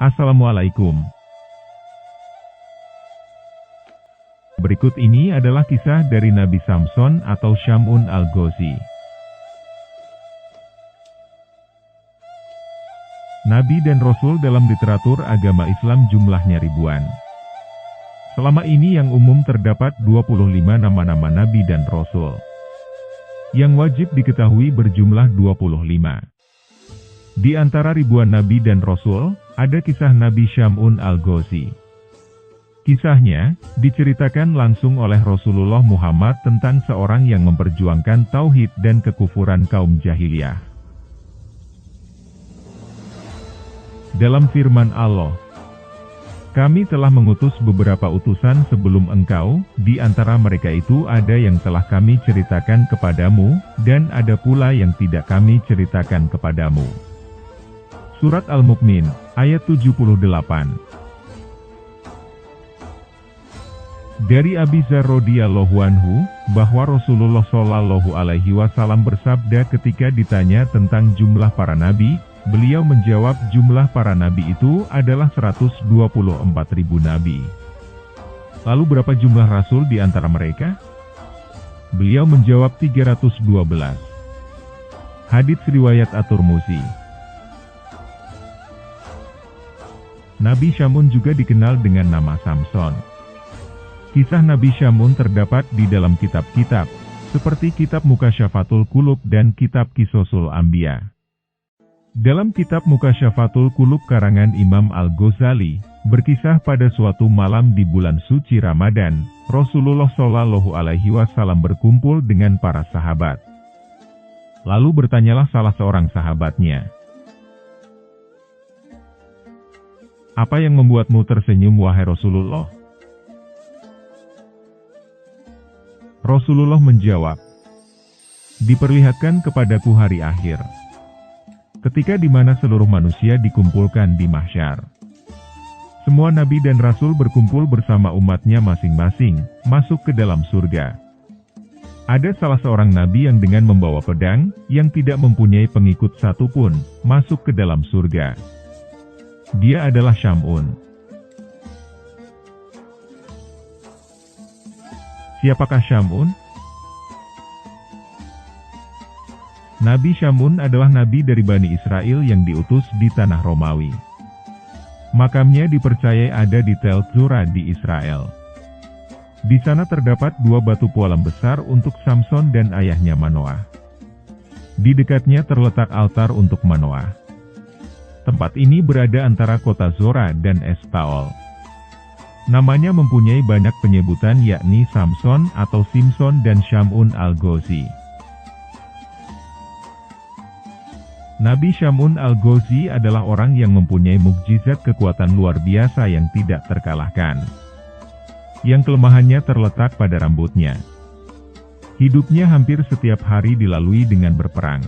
Assalamualaikum. Berikut ini adalah kisah dari Nabi Samson atau Syamun al-Ghazi. Nabi dan Rasul dalam literatur agama Islam jumlahnya ribuan. Selama ini yang umum terdapat 25 nama-nama Nabi dan Rasul. Yang wajib diketahui berjumlah 25. Di antara ribuan Nabi dan Rasul, ada kisah Nabi Syamun al-Ghazi. Kisahnya, diceritakan langsung oleh Rasulullah Muhammad tentang seorang yang memperjuangkan tauhid dan kekufuran kaum jahiliyah. Dalam firman Allah, "Kami telah mengutus beberapa utusan sebelum engkau, di antara mereka itu ada yang telah kami ceritakan kepadamu, dan ada pula yang tidak kami ceritakan kepadamu." Surat Al-Mu'min, ayat 78. Dari Abi Dzar radhiyallahu anhu, bahwa Rasulullah shallallahu alaihi wasallam bersabda ketika ditanya tentang jumlah para nabi, beliau menjawab jumlah para nabi itu adalah 124.000 nabi. Lalu berapa jumlah rasul di antara mereka? Beliau menjawab 312. Hadits riwayat At-Tirmidzi. Nabi Syamun juga dikenal dengan nama Samson. Kisah Nabi Syamun terdapat di dalam kitab-kitab, seperti kitab Mukasyafatul Qulub dan kitab Qisosul Anbiya. Dalam kitab Mukasyafatul Qulub karangan Imam Al-Ghazali, berkisah pada suatu malam di bulan suci Ramadan, Rasulullah Shallallahu Alaihi Wasallam berkumpul dengan para sahabat. Lalu bertanyalah salah seorang sahabatnya, "Apa yang membuatmu tersenyum wahai Rasulullah?" Rasulullah menjawab, "Diperlihatkan kepadaku hari akhir, ketika di mana seluruh manusia dikumpulkan di mahsyar. Semua nabi dan rasul berkumpul bersama umatnya masing-masing, masuk ke dalam surga. Ada salah seorang nabi yang dengan membawa pedang, yang tidak mempunyai pengikut satupun, masuk ke dalam surga. Dia adalah Syamun." Siapakah Syamun? Nabi Syamun adalah nabi dari Bani Israel yang diutus di tanah Romawi. Makamnya dipercayai ada di Tel Zora di Israel. Di sana terdapat 2 batu pualam besar untuk Samson dan ayahnya Manoah. Di dekatnya terletak altar untuk Manoah. Tempat ini berada antara kota Zora dan Estaol. Namanya mempunyai banyak penyebutan yakni Samson atau Simson dan Syamun al-Ghazi. Nabi Syamun al-Ghazi adalah orang yang mempunyai mukjizat kekuatan luar biasa yang tidak terkalahkan. Yang kelemahannya terletak pada rambutnya. Hidupnya hampir setiap hari dilalui dengan berperang.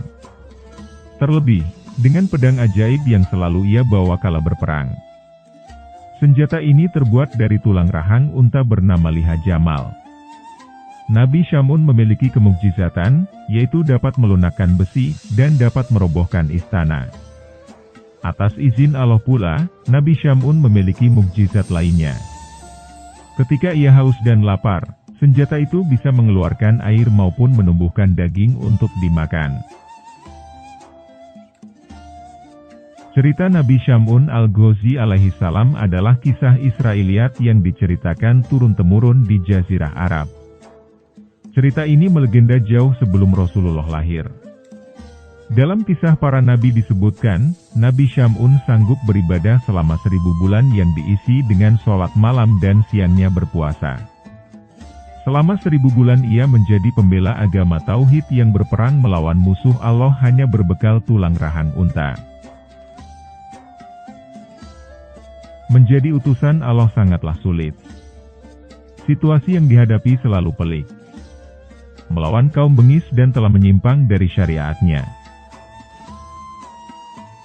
Terlebih, dengan pedang ajaib yang selalu ia bawa kala berperang. Senjata ini terbuat dari tulang rahang unta bernama Liha Jamal. Nabi Syamun memiliki kemukjizatan, yaitu dapat melunakkan besi dan dapat merobohkan istana. Atas izin Allah pula, Nabi Syamun memiliki mukjizat lainnya. Ketika ia haus dan lapar, senjata itu bisa mengeluarkan air maupun menumbuhkan daging untuk dimakan. Cerita Nabi Syamun al-Ghazi alaihi salam adalah kisah Israiliyat yang diceritakan turun-temurun di Jazirah Arab. Cerita ini melegenda jauh sebelum Rasulullah lahir. Dalam kisah para nabi disebutkan, Nabi Syamun sanggup beribadah selama 1000 bulan yang diisi dengan sholat malam dan siangnya berpuasa. Selama 1000 bulan ia menjadi pembela agama tauhid yang berperang melawan musuh Allah hanya berbekal tulang rahang unta. Menjadi utusan Allah sangatlah sulit. Situasi yang dihadapi selalu pelik. Melawan kaum bengis dan telah menyimpang dari syariatnya.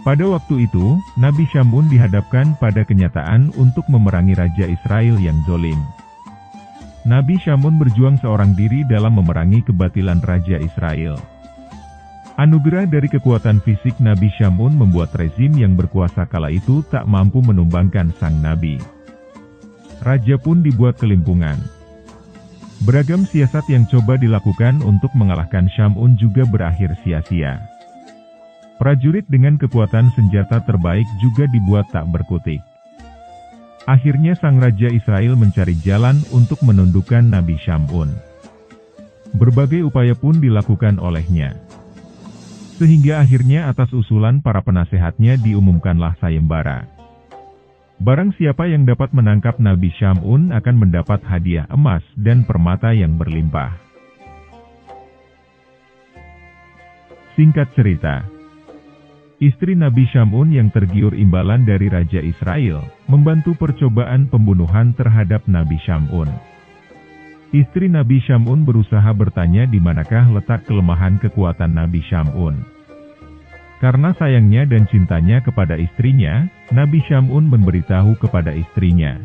Pada waktu itu, Nabi Syamun dihadapkan pada kenyataan untuk memerangi Raja Israel yang zolim. Nabi Syamun berjuang seorang diri dalam memerangi kebatilan Raja Israel. Anugerah dari kekuatan fisik Nabi Syamun membuat rezim yang berkuasa kala itu tak mampu menumbangkan sang nabi. Raja pun dibuat kelimpungan. Beragam siasat yang coba dilakukan untuk mengalahkan Syamun juga berakhir sia-sia. Prajurit dengan kekuatan senjata terbaik juga dibuat tak berkutik. Akhirnya sang Raja Israel mencari jalan untuk menundukkan Nabi Syamun. Berbagai upaya pun dilakukan olehnya. Sehingga akhirnya atas usulan para penasehatnya diumumkanlah sayembara. Barang siapa yang dapat menangkap Nabi Syamun akan mendapat hadiah emas dan permata yang berlimpah. Singkat cerita, istri Nabi Syamun yang tergiur imbalan dari Raja Israel, membantu percobaan pembunuhan terhadap Nabi Syamun. Istri Nabi Syamun berusaha bertanya di manakah letak kelemahan kekuatan Nabi Syamun. Karena sayangnya dan cintanya kepada istrinya, Nabi Syamun memberitahu kepada istrinya,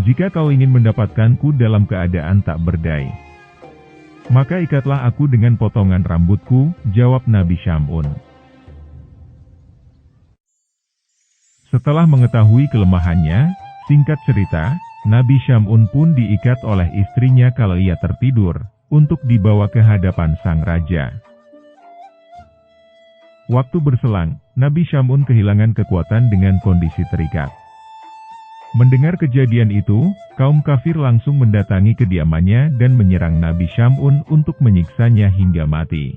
"Jika kau ingin mendapatkanku dalam keadaan tak berdaya, maka ikatlah aku dengan potongan rambutku," jawab Nabi Syamun. Setelah mengetahui kelemahannya, singkat cerita, Nabi Syamun pun diikat oleh istrinya kalau ia tertidur, untuk dibawa ke hadapan sang raja. Waktu berselang, Nabi Syamun kehilangan kekuatan dengan kondisi terikat. Mendengar kejadian itu, kaum kafir langsung mendatangi kediamannya dan menyerang Nabi Syamun untuk menyiksanya hingga mati.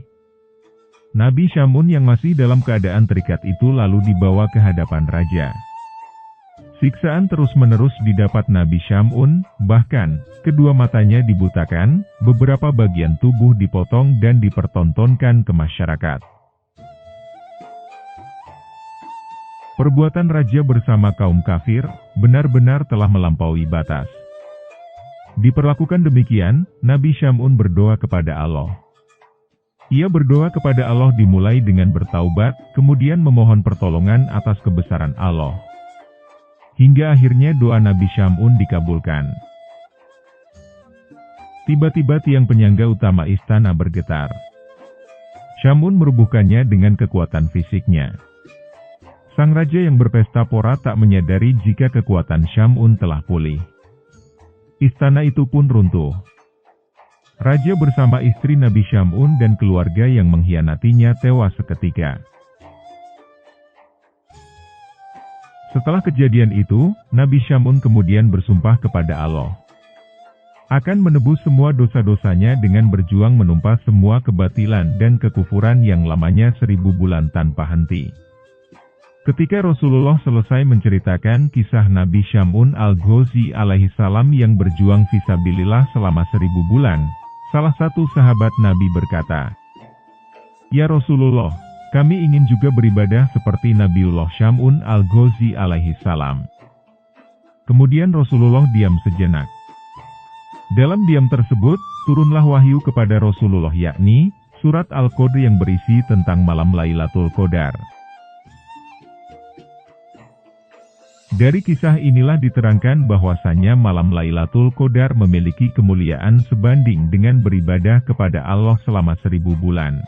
Nabi Syamun yang masih dalam keadaan terikat itu lalu dibawa ke hadapan raja. Siksaan terus-menerus didapat Nabi Syamun, bahkan kedua matanya dibutakan, beberapa bagian tubuh dipotong dan dipertontonkan ke masyarakat. Perbuatan raja bersama kaum kafir benar-benar telah melampaui batas. Diperlakukan demikian, Nabi Syamun berdoa kepada Allah. Ia berdoa kepada Allah dimulai dengan bertaubat, kemudian memohon pertolongan atas kebesaran Allah. Hingga akhirnya doa Nabi Syamun dikabulkan. Tiba-tiba tiang penyangga utama istana bergetar. Syamun merubuhkannya dengan kekuatan fisiknya. Sang raja yang berpesta pora tak menyadari jika kekuatan Syamun telah pulih. Istana itu pun runtuh. Raja bersama istri Nabi Syamun dan keluarga yang mengkhianatinya tewas seketika. Setelah kejadian itu, Nabi Syamun kemudian bersumpah kepada Allah akan menebus semua dosa-dosanya dengan berjuang menumpas semua kebatilan dan kekufuran yang lamanya 1000 bulan tanpa henti. Ketika Rasulullah selesai menceritakan kisah Nabi Syamun al-Ghazi alaihi salam yang berjuang fisabilillah selama 1000 bulan, salah satu sahabat Nabi berkata, "Ya Rasulullah, kami ingin juga beribadah seperti Nabiullah Syamun al-Ghazi alaihi salam." Kemudian Rasulullah diam sejenak. Dalam diam tersebut, turunlah wahyu kepada Rasulullah yakni, surat Al-Qadr yang berisi tentang malam Lailatul Qadar. Dari kisah inilah diterangkan bahwasanya malam Lailatul Qadar memiliki kemuliaan sebanding dengan beribadah kepada Allah selama 1000 bulan.